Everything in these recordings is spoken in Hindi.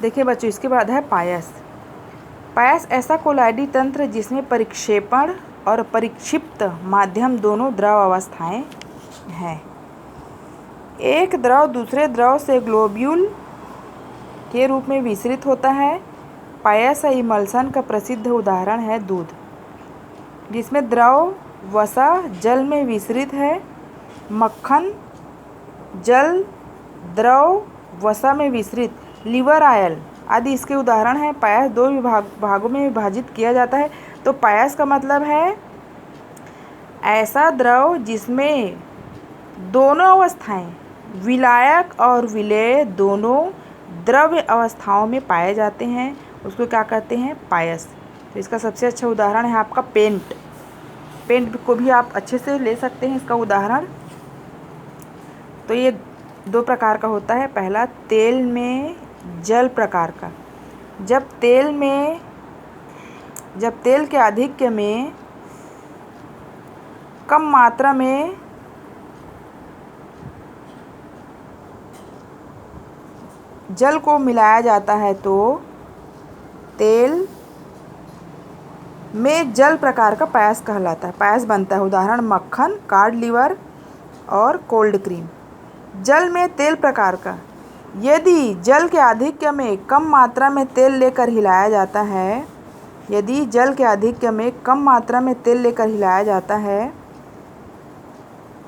देखिए बच्चों, इसके बाद है पायस। पायस ऐसा कोलाइडी तंत्र जिसमें परिक्षेपण और परिक्षिप्त माध्यम दोनों द्रव अवस्थाएं हैं। एक द्रव दूसरे द्रव से ग्लोब्यूल के रूप में विसरित होता है। पायस या इमल्सन का प्रसिद्ध उदाहरण है दूध, जिसमें द्रव वसा जल में विसरित है। मक्खन जल द्रव वसा में विसरित, लिवर ऑयल आदि इसके उदाहरण हैं। पायस दो भागों में विभाजित किया जाता है। तो पायस का मतलब है ऐसा द्रव जिसमें दोनों अवस्थाएं, विलायक और विलेय दोनों द्रव्य अवस्थाओं में पाए जाते हैं, उसको क्या कहते हैं? पायस। तो इसका सबसे अच्छा उदाहरण है आपका पेंट। पेंट को भी आप अच्छे से ले सकते हैं इसका उदाहरण। तो ये दो प्रकार का होता है। पहला तेल में जल प्रकार का। जब तेल के आधिक्य में कम मात्रा में जल को मिलाया जाता है तो तेल में जल प्रकार का पायस कहलाता है, पायस बनता है। उदाहरण मक्खन, कार्ड लिवर और कोल्ड क्रीम। जल में तेल प्रकार का, यदि जल के आधिक्य में कम मात्रा में तेल लेकर हिलाया जाता है, यदि जल के आधिक्य में कम मात्रा में तेल लेकर हिलाया जाता है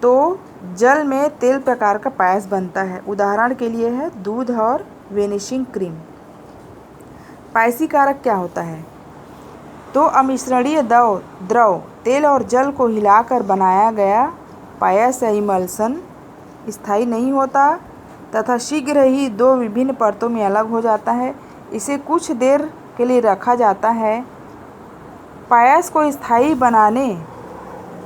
तो जल में तेल प्रकार का पायस बनता है। उदाहरण के लिए है दूध और वेनिशिंग क्रीम। पायसी कारक क्या होता है? तो अमिश्रणीय द्रव तेल और जल को हिलाकर बनाया गया पायस या इमल्सन स्थायी नहीं होता तथा शीघ्र ही दो विभिन्न परतों में अलग हो जाता है। इसे कुछ देर के लिए रखा जाता है। पायस को स्थायी बनाने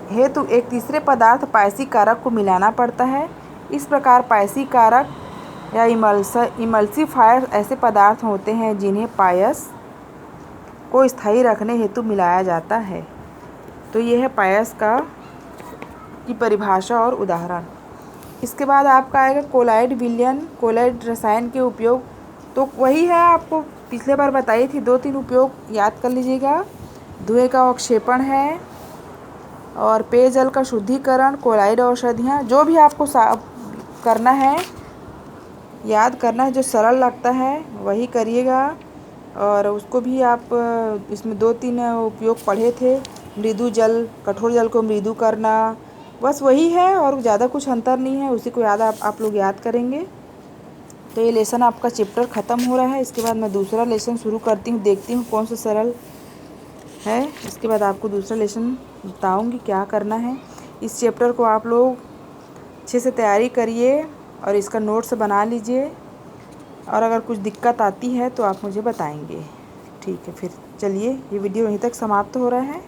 हेतु एक तीसरे पदार्थ पायसी कारक को मिलाना पड़ता है। इस प्रकार पायसी कारक या इमल्सीफायर ऐसे पदार्थ होते हैं जिन्हें पायस को स्थायी रखने हेतु मिलाया जाता है। तो ये है पायस की परिभाषा और उदाहरण। इसके बाद आपका आएगा कोलाइड विलयन, कोलाइड रसायन के उपयोग। तो वही है, आपको पिछले बार बताई थी, 2-3 उपयोग याद कर लीजिएगा। धुएं का अवक्षेपण है और पेयजल का शुद्धिकरण, कोलाइड औषधियाँ। जो भी आपको करना है, याद करना है, जो सरल लगता है वही करिएगा। और उसको भी आप इसमें 2-3 उपयोग पढ़े थे। मृदु जल, कठोर जल को मृदु करना, बस वही है और ज़्यादा कुछ अंतर नहीं है। उसी को आप लोग याद करेंगे। तो ये लेसन आपका चैप्टर ख़त्म हो रहा है। इसके बाद मैं दूसरा लेसन शुरू करती हूँ, देखती हूँ कौन सा सरल है। इसके बाद आपको दूसरा लेसन बताऊँगी क्या करना है। इस चैप्टर को आप लोग अच्छे से तैयारी करिए और इसका नोट्स बना लीजिए। और अगर कुछ दिक्कत आती है तो आप मुझे बताएंगे। ठीक है, फिर चलिए, ये वीडियो यहीं तक समाप्त हो रहा है।